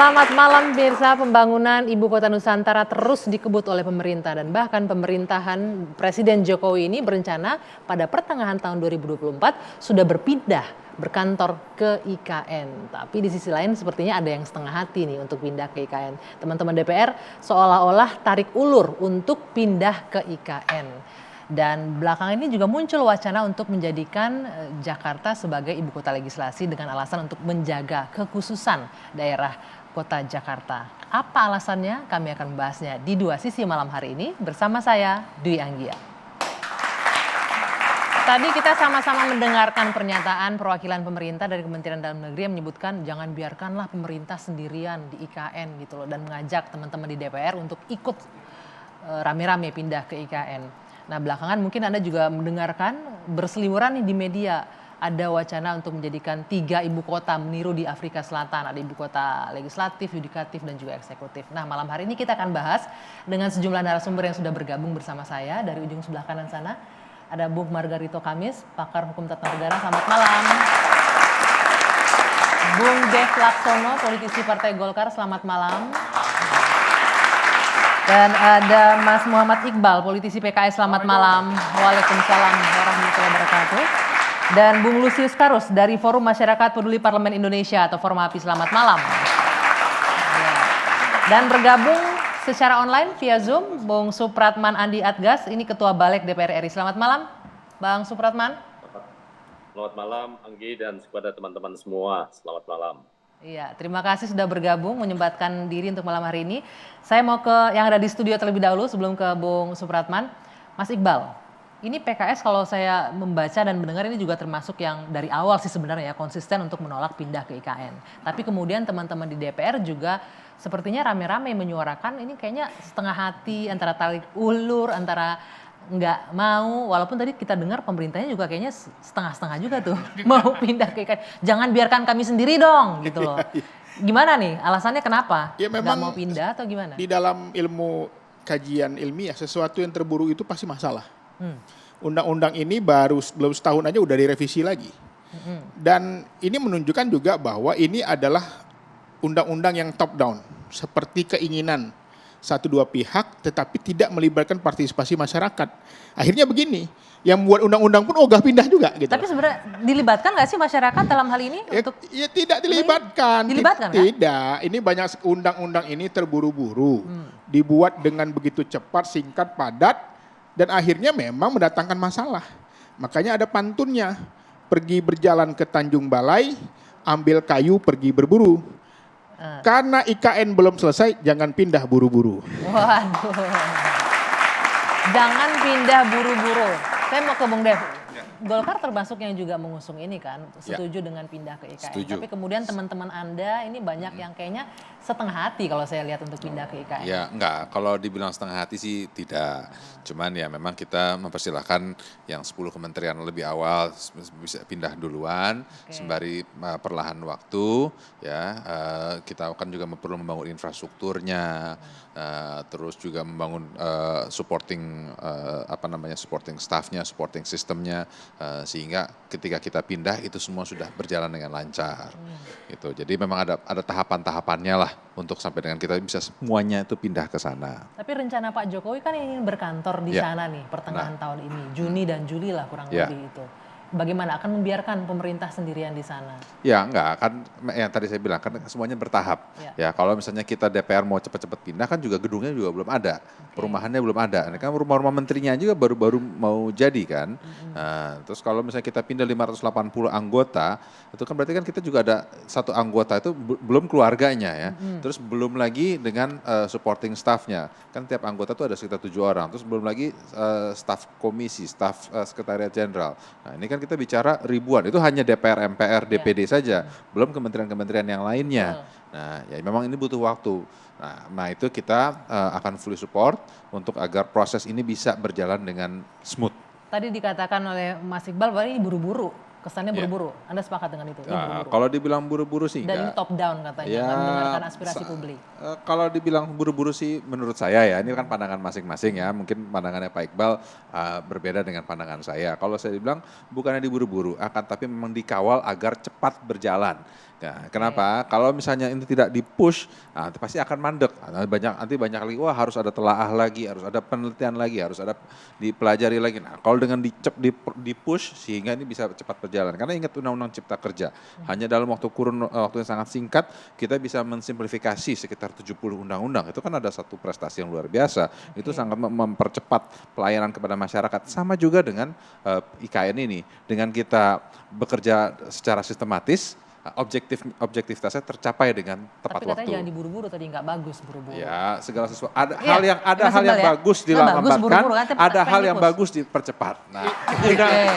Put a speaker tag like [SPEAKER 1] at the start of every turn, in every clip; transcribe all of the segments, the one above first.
[SPEAKER 1] Selamat malam pemirsa, pembangunan Ibu Kota Nusantara terus dikebut oleh pemerintah dan bahkan pemerintahan Presiden Jokowi ini berencana pada pertengahan tahun 2024 sudah berpindah berkantor ke IKN. Tapi di sisi lain sepertinya ada yang setengah hati nih untuk pindah ke IKN. Teman-teman DPR seolah-olah tarik ulur untuk pindah ke IKN. Dan belakangan ini juga muncul wacana untuk menjadikan Jakarta sebagai ibu kota legislasi dengan alasan untuk menjaga kekhususan daerah kota Jakarta. Apa alasannya? Kami akan membahasnya di dua sisi malam hari ini bersama saya, Dwi Anggia. Tadi kita sama-sama mendengarkan pernyataan perwakilan pemerintah dari Kementerian Dalam Negeri yang menyebutkan jangan biarkanlah pemerintah sendirian di IKN gitu loh, dan mengajak teman-teman di DPR untuk ikut rame-rame pindah ke IKN. Nah, belakangan mungkin Anda juga mendengarkan berseliweran nih di media. Ada wacana untuk menjadikan 3 ibu kota meniru di Afrika Selatan. Ada ibu kota legislatif, yudikatif, dan juga eksekutif. Nah, malam hari ini kita akan bahas dengan sejumlah narasumber yang sudah bergabung bersama saya. Dari ujung sebelah kanan sana, ada Bung Margarito Kamis, pakar hukum tata negara. Selamat malam. Bung Dev Laksono, politisi Partai Golkar. Selamat malam. Dan ada Mas Muhammad Iqbal, politisi PKS. Selamat malam. Waalaikumsalam warahmatullahi wabarakatuh. Dan Bung Lusius Karus dari Forum Masyarakat Peduli Parlemen Indonesia atau Formapi. Selamat malam. Dan bergabung secara online via Zoom, Bung Supratman Andi Adgas, ini Ketua Balik DPR RI. Selamat malam, Bang Supratman.
[SPEAKER 2] Selamat malam, Anggi, dan kepada teman-teman semua. Selamat malam.
[SPEAKER 1] Iya, terima kasih sudah bergabung, menyempatkan diri untuk malam hari ini. Saya mau ke yang ada di studio terlebih dahulu sebelum ke Bung Supratman. Mas Iqbal, ini PKS kalau saya membaca dan mendengar ini juga termasuk yang dari awal sih sebenarnya konsisten untuk menolak pindah ke IKN. Tapi kemudian teman-teman di DPR juga sepertinya rame-rame menyuarakan ini kayaknya setengah hati, antara tarik ulur, antara nggak mau, walaupun tadi kita dengar pemerintahnya juga kayaknya setengah-setengah juga tuh mau pindah ke IKN. Jangan biarkan kami sendiri dong gitu loh. Gimana nih alasannya kenapa
[SPEAKER 3] Ya
[SPEAKER 1] nggak
[SPEAKER 3] memang
[SPEAKER 1] mau pindah atau gimana?
[SPEAKER 3] di dalam ilmu kajian ilmiah sesuatu yang terburuk itu pasti masalah. Undang-undang ini belum setahun aja udah direvisi lagi. Dan ini menunjukkan juga bahwa ini adalah undang-undang yang top down, seperti keinginan 1-2 pihak tetapi tidak melibatkan partisipasi masyarakat. Akhirnya begini, yang buat undang-undang pun ogah pindah juga gitu.
[SPEAKER 1] Tapi sebenarnya dilibatkan nggak sih masyarakat dalam hal ini untuk
[SPEAKER 3] Ya tidak dilibatkan.
[SPEAKER 1] Dilibatkan kan?
[SPEAKER 3] Tidak, ini banyak undang-undang ini terburu-buru. Dibuat dengan begitu cepat, singkat, padat, dan akhirnya memang mendatangkan masalah. Makanya ada pantunnya, pergi berjalan ke Tanjung Balai, ambil kayu pergi berburu. Karena IKN belum selesai, jangan pindah buru-buru.
[SPEAKER 1] Waduh. Jangan pindah buru-buru. Saya mau ke Bung Dev. Golkar termasuk yang juga mengusung ini kan, setuju dengan pindah ke IKN.
[SPEAKER 4] Setuju.
[SPEAKER 1] Tapi kemudian teman-teman Anda ini banyak yang kayaknya setengah hati kalau saya lihat untuk pindah ke IKN.
[SPEAKER 4] Ya enggak, kalau dibilang setengah hati sih tidak. Cuman ya memang kita mempersilahkan yang 10 kementerian lebih awal bisa pindah duluan, sembari perlahan waktu ya. Kita akan juga perlu membangun infrastrukturnya, terus juga membangun supporting supporting staffnya, supporting sistemnya, sehingga ketika kita pindah itu semua sudah berjalan dengan lancar. Gitu. Jadi memang ada tahapan-tahapannya lah untuk sampai dengan kita bisa semuanya itu pindah ke sana.
[SPEAKER 1] Tapi rencana Pak Jokowi kan ingin berkantor di sana nih pertengahan tahun ini, Juni dan Juli lah kurang lebih itu. Bagaimana akan membiarkan pemerintah sendirian di sana? Ya
[SPEAKER 4] enggak, kan yang tadi saya bilang kan semuanya bertahap. Ya kalau misalnya kita DPR mau cepat-cepat pindah kan juga gedungnya juga belum ada, perumahannya belum ada. Ini kan rumah-rumah menterinya juga baru-baru mau jadi kan. Nah, terus kalau misalnya kita pindah 580 anggota, itu kan berarti kan kita juga ada satu anggota itu belum keluarganya ya. Terus belum lagi dengan supporting staffnya. Kan tiap anggota itu ada sekitar 7 orang. Terus belum lagi staf komisi, staf sekretariat jenderal. Nah ini kan kita bicara ribuan, itu hanya DPR, MPR, DPD saja, belum kementerian-kementerian yang lainnya. Nah, ya memang ini butuh waktu. Nah itu kita akan fully support untuk agar proses ini bisa berjalan dengan smooth.
[SPEAKER 1] Tadi dikatakan oleh Mas Iqbal bahwa ini buru-buru. Kesannya buru-buru. Anda sepakat dengan itu?
[SPEAKER 4] Nah, kalau dibilang buru-buru sih enggak.
[SPEAKER 1] Dan ini top down katanya, nggak mendengarkan aspirasi publik.
[SPEAKER 4] Kalau dibilang buru-buru sih menurut saya ya, ini kan pandangan masing-masing ya. Mungkin pandangannya Pak Iqbal berbeda dengan pandangan saya. Kalau saya bilang bukannya diburu-buru, akan tapi memang dikawal agar cepat berjalan. Nah, kenapa? Kalau misalnya ini tidak di-push, nah, pasti akan mandek. Nanti banyak lagi, wah harus ada telaah lagi, harus ada penelitian lagi, harus ada dipelajari lagi. Nah, kalau dengan di-push sehingga ini bisa cepat berjalan. Karena ingat Undang-Undang Cipta Kerja, hanya dalam waktu yang sangat singkat kita bisa mensimplifikasi sekitar 70 undang-undang. Itu kan ada satu prestasi yang luar biasa. Itu sangat mempercepat pelayanan kepada masyarakat. Sama juga dengan IKN ini. Dengan kita bekerja secara sistematis, objektivitasnya tercapai dengan tepat
[SPEAKER 1] Tapi
[SPEAKER 4] waktu.
[SPEAKER 1] katanya jangan diburu-buru tadi, nggak bagus buru-buru.
[SPEAKER 4] Ya, segala sesuatu. Ada
[SPEAKER 1] Iya,
[SPEAKER 4] hal yang
[SPEAKER 1] Mas Iqbal ya?
[SPEAKER 4] bagus
[SPEAKER 1] Nggak
[SPEAKER 4] dilambatkan,
[SPEAKER 1] bagus buru-buru kan, tapi
[SPEAKER 4] ada hal
[SPEAKER 1] pengen
[SPEAKER 4] yang
[SPEAKER 1] tikus.
[SPEAKER 4] bagus dipercepat. Nah,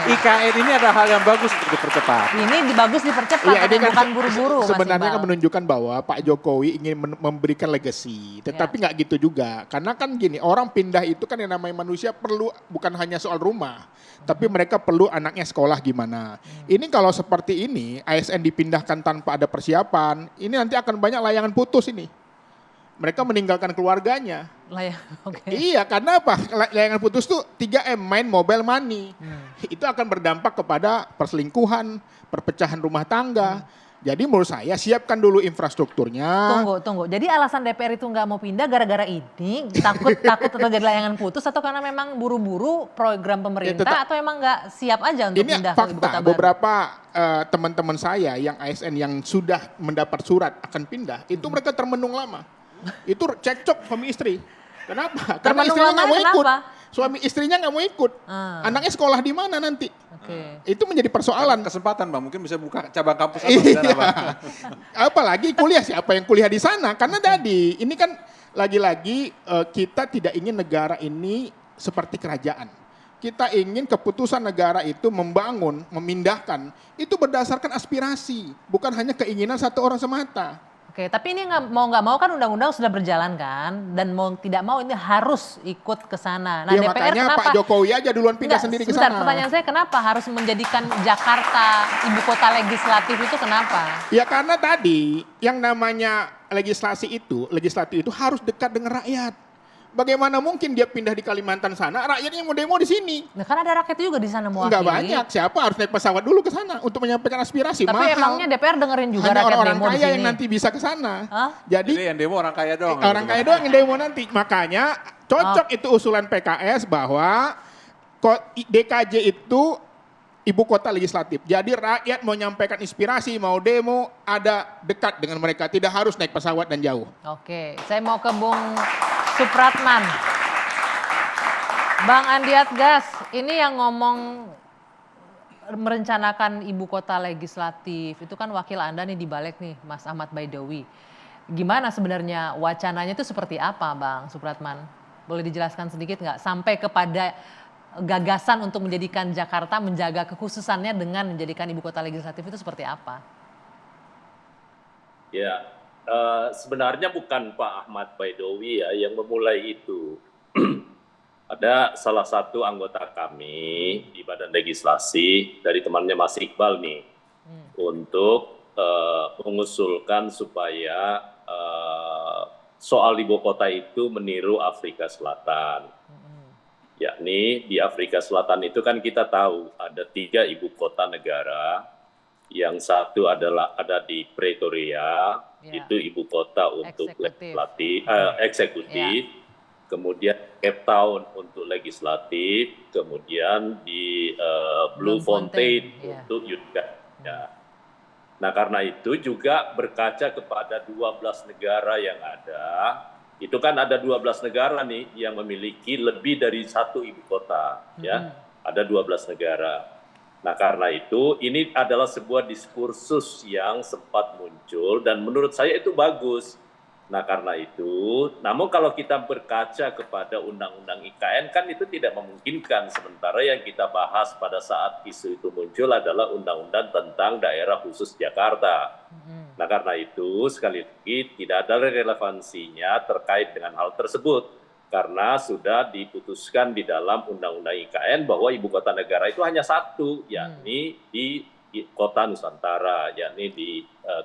[SPEAKER 4] IKN ini ada hal yang bagus untuk dipercepat.
[SPEAKER 1] Ini bagus dipercepat,
[SPEAKER 3] Iya, ini kan
[SPEAKER 1] bukan buru-buru. Mas
[SPEAKER 3] sebenarnya kan
[SPEAKER 1] Iqbal.
[SPEAKER 3] menunjukkan bahwa Pak Jokowi ingin memberikan legacy, tetapi nggak gitu juga. Karena kan gini, orang pindah itu kan yang namanya manusia perlu bukan hanya soal rumah, tapi mereka perlu anaknya sekolah gimana. Ini kalau seperti ini, ASN dipindahkan tanpa ada persiapan, ini nanti akan banyak layangan putus ini. Mereka meninggalkan keluarganya.
[SPEAKER 1] Oke.
[SPEAKER 3] Iya, karena apa? Layangan putus tuh 3M, main mobile money. Itu akan berdampak kepada perselingkuhan, perpecahan rumah tangga. Jadi menurut saya siapkan dulu infrastrukturnya.
[SPEAKER 1] Tunggu. Jadi alasan DPR itu nggak mau pindah gara-gara ini, takut terjadi layangan putus, atau karena memang buru-buru program pemerintah, atau emang nggak siap aja untuk
[SPEAKER 3] Ini
[SPEAKER 1] pindah ke ibu kota
[SPEAKER 3] fakta,
[SPEAKER 1] baru?
[SPEAKER 3] beberapa teman-teman saya yang ASN yang sudah mendapat surat akan pindah, itu mereka termenung lama. Itu cekcok suami istri. Kenapa? Karena
[SPEAKER 1] Termenung
[SPEAKER 3] istrinya nggak mau
[SPEAKER 1] lamanya
[SPEAKER 3] ikut.
[SPEAKER 1] kenapa?
[SPEAKER 3] Suami istrinya nggak mau ikut. Anaknya sekolah di mana nanti?
[SPEAKER 1] Oke.
[SPEAKER 3] Itu menjadi persoalan.
[SPEAKER 4] Kesempatan Bang, mungkin bisa buka cabang kampus apa di sana, Bang.
[SPEAKER 3] Apalagi kuliah, siapa yang kuliah di sana? Karena tadi ini kan lagi-lagi kita tidak ingin negara ini seperti kerajaan. Kita ingin keputusan negara itu membangun, memindahkan, itu berdasarkan aspirasi, bukan hanya keinginan satu orang semata.
[SPEAKER 1] Oke, tapi ini nggak mau kan undang-undang sudah berjalan kan, dan mau tidak mau ini harus ikut ke sana. Nah,
[SPEAKER 3] Ya
[SPEAKER 1] DPR
[SPEAKER 3] makanya
[SPEAKER 1] kenapa?
[SPEAKER 3] Pak Jokowi aja duluan pindah
[SPEAKER 1] Nggak,
[SPEAKER 3] sendiri ke
[SPEAKER 1] sebentar,
[SPEAKER 3] sana.
[SPEAKER 1] pertanyaan saya kenapa harus menjadikan Jakarta ibu kota legislatif itu kenapa?
[SPEAKER 3] Ya karena tadi yang namanya legislatif itu harus dekat dengan rakyat. Bagaimana mungkin dia pindah di Kalimantan sana, rakyatnya mau demo di sini.
[SPEAKER 1] Nah, kan ada rakyat juga di sana mewakili.
[SPEAKER 3] Enggak banyak, siapa harus naik pesawat dulu ke sana untuk menyampaikan aspirasi.
[SPEAKER 1] Tapi
[SPEAKER 3] mahal.
[SPEAKER 1] emangnya DPR dengerin juga
[SPEAKER 3] Hanya
[SPEAKER 1] rakyat
[SPEAKER 3] orang-orang
[SPEAKER 1] demo di
[SPEAKER 3] kaya
[SPEAKER 1] sini?
[SPEAKER 3] yang nanti bisa ke sana.
[SPEAKER 1] Hah?
[SPEAKER 3] Jadi
[SPEAKER 4] Jadi yang demo orang kaya doang.
[SPEAKER 3] orang kaya doang yang demo nanti. Makanya cocok itu usulan PKS bahwa DKJ itu ibu kota legislatif. Jadi rakyat mau menyampaikan inspirasi, mau demo, ada dekat dengan mereka. Tidak harus naik pesawat dan jauh.
[SPEAKER 1] Oke, saya mau ke Bung Supratman. Bang Andiat Gas, ini yang ngomong merencanakan ibu kota legislatif, itu kan wakil Anda nih di balik nih, Mas Ahmad Baidowi. Gimana sebenarnya wacananya itu seperti apa Bang Supratman? Boleh dijelaskan sedikit nggak? Sampai kepada gagasan untuk menjadikan Jakarta menjaga kekhususannya dengan menjadikan ibu kota legislatif itu seperti apa?
[SPEAKER 2] Ya, sebenarnya bukan Pak Ahmad Baidowi ya yang memulai itu. Ada salah satu anggota kami di Badan Legislasi dari temannya Mas Iqbal nih untuk mengusulkan supaya soal ibu kota itu meniru Afrika Selatan. Yakni di Afrika Selatan itu kan kita tahu ada 3 ibu kota negara. Yang satu adalah ada di Pretoria, itu ibu kota untuk eksekutif. Kemudian Cape Town untuk legislatif, kemudian di Bloemfontein untuk yudikatif. Nah karena itu juga berkaca kepada 12 negara yang ada, itu kan ada 12 negara nih yang memiliki lebih dari satu ibu kota, ya, ada 12 negara. Nah karena itu ini adalah sebuah diskursus yang sempat muncul dan menurut saya itu bagus. Nah karena itu, namun kalau kita berkaca kepada Undang-Undang IKN kan itu tidak memungkinkan. Sementara yang kita bahas pada saat isu itu muncul adalah Undang-Undang tentang Daerah Khusus Jakarta. Nah karena itu sekali lagi tidak ada relevansinya terkait dengan hal tersebut. Karena sudah diputuskan di dalam Undang-Undang IKN bahwa ibu kota negara itu hanya satu, yakni di kota Nusantara, yakni di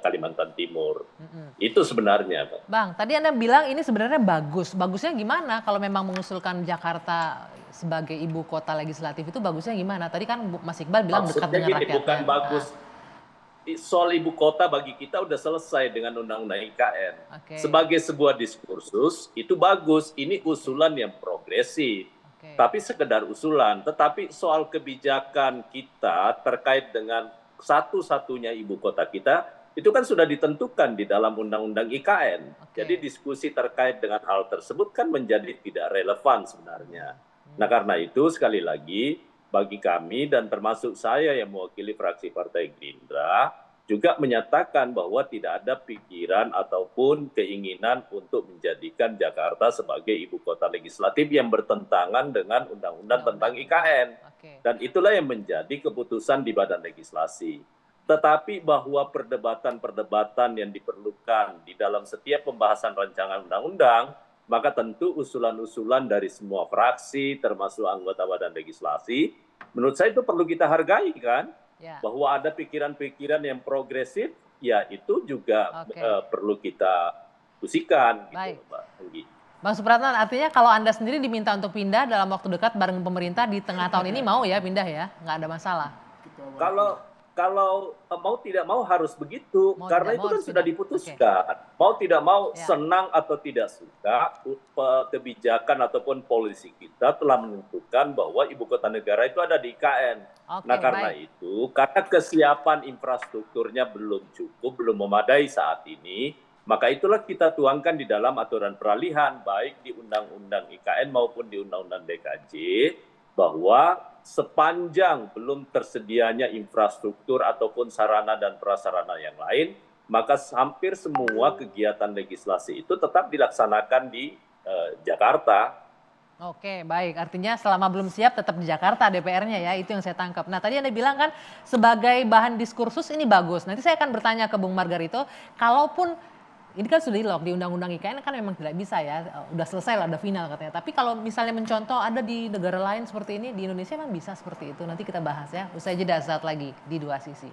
[SPEAKER 2] Kalimantan Timur. Itu sebenarnya, Pak.
[SPEAKER 1] Bang, tadi Anda bilang ini sebenarnya bagus. Bagusnya gimana kalau memang mengusulkan Jakarta sebagai ibu kota legislatif itu bagusnya gimana? Tadi kan Mas Iqbal bilang
[SPEAKER 2] Maksudnya
[SPEAKER 1] dekat dengan
[SPEAKER 2] gini,
[SPEAKER 1] rakyat.
[SPEAKER 2] bukan bagus. soal ibu kota bagi kita udah selesai dengan Undang-Undang IKN.
[SPEAKER 1] Okay.
[SPEAKER 2] Sebagai sebuah diskursus itu bagus, ini usulan yang progresif.
[SPEAKER 1] Okay.
[SPEAKER 2] Tapi sekedar usulan, tetapi soal kebijakan kita terkait dengan satu-satunya ibu kota kita, itu kan sudah ditentukan di dalam Undang-Undang IKN.
[SPEAKER 1] Okay.
[SPEAKER 2] Jadi diskusi terkait dengan hal tersebut kan menjadi tidak relevan sebenarnya. Nah karena itu sekali lagi, bagi kami dan termasuk saya yang mewakili fraksi Partai Gerindra, juga menyatakan bahwa tidak ada pikiran ataupun keinginan untuk menjadikan Jakarta sebagai ibu kota legislatif yang bertentangan dengan undang-undang tentang IKN.
[SPEAKER 1] Okay.
[SPEAKER 2] Dan itulah yang menjadi keputusan di Badan Legislasi. Tetapi bahwa perdebatan-perdebatan yang diperlukan di dalam setiap pembahasan rancangan undang-undang, maka tentu usulan-usulan dari semua fraksi, termasuk anggota Badan Legislasi, menurut saya itu perlu kita hargai kan? Ya. Bahwa ada pikiran-pikiran yang progresif, ya itu juga perlu kita diskusikan. Gitu, Mbak Anggi.
[SPEAKER 1] Bang Supratman, artinya kalau Anda sendiri diminta untuk pindah dalam waktu dekat bareng pemerintah di tengah tahun ini mau ya pindah ya? Nggak ada masalah?
[SPEAKER 2] Kalau mau tidak mau harus begitu, karena itu kan sudah diputuskan. Mau tidak mau, senang atau tidak suka, kebijakan ataupun polisi kita telah menentukan bahwa ibu kota negara itu ada di IKN. Nah karena itu, karena kesiapan infrastrukturnya belum cukup, belum memadai saat ini, maka itulah kita tuangkan di dalam aturan peralihan, baik di Undang-Undang IKN maupun di Undang-Undang DKJ, bahwa sepanjang belum tersedianya infrastruktur ataupun sarana dan prasarana yang lain, maka hampir semua kegiatan legislasi itu tetap dilaksanakan di Jakarta.
[SPEAKER 1] Oke, baik. Artinya selama belum siap tetap di Jakarta DPR-nya ya, itu yang saya tangkap. Nah tadi Anda bilang kan sebagai bahan diskursus ini bagus. Nanti saya akan bertanya ke Bung Margarito, kalaupun ini kan sudah di-lock di Undang-Undang IKN kan memang tidak bisa ya, udah selesai lah, udah final katanya. Tapi kalau misalnya mencontoh ada di negara lain seperti ini, di Indonesia memang bisa seperti itu. Nanti kita bahas ya, usai jeda saat lagi di Dua Sisi.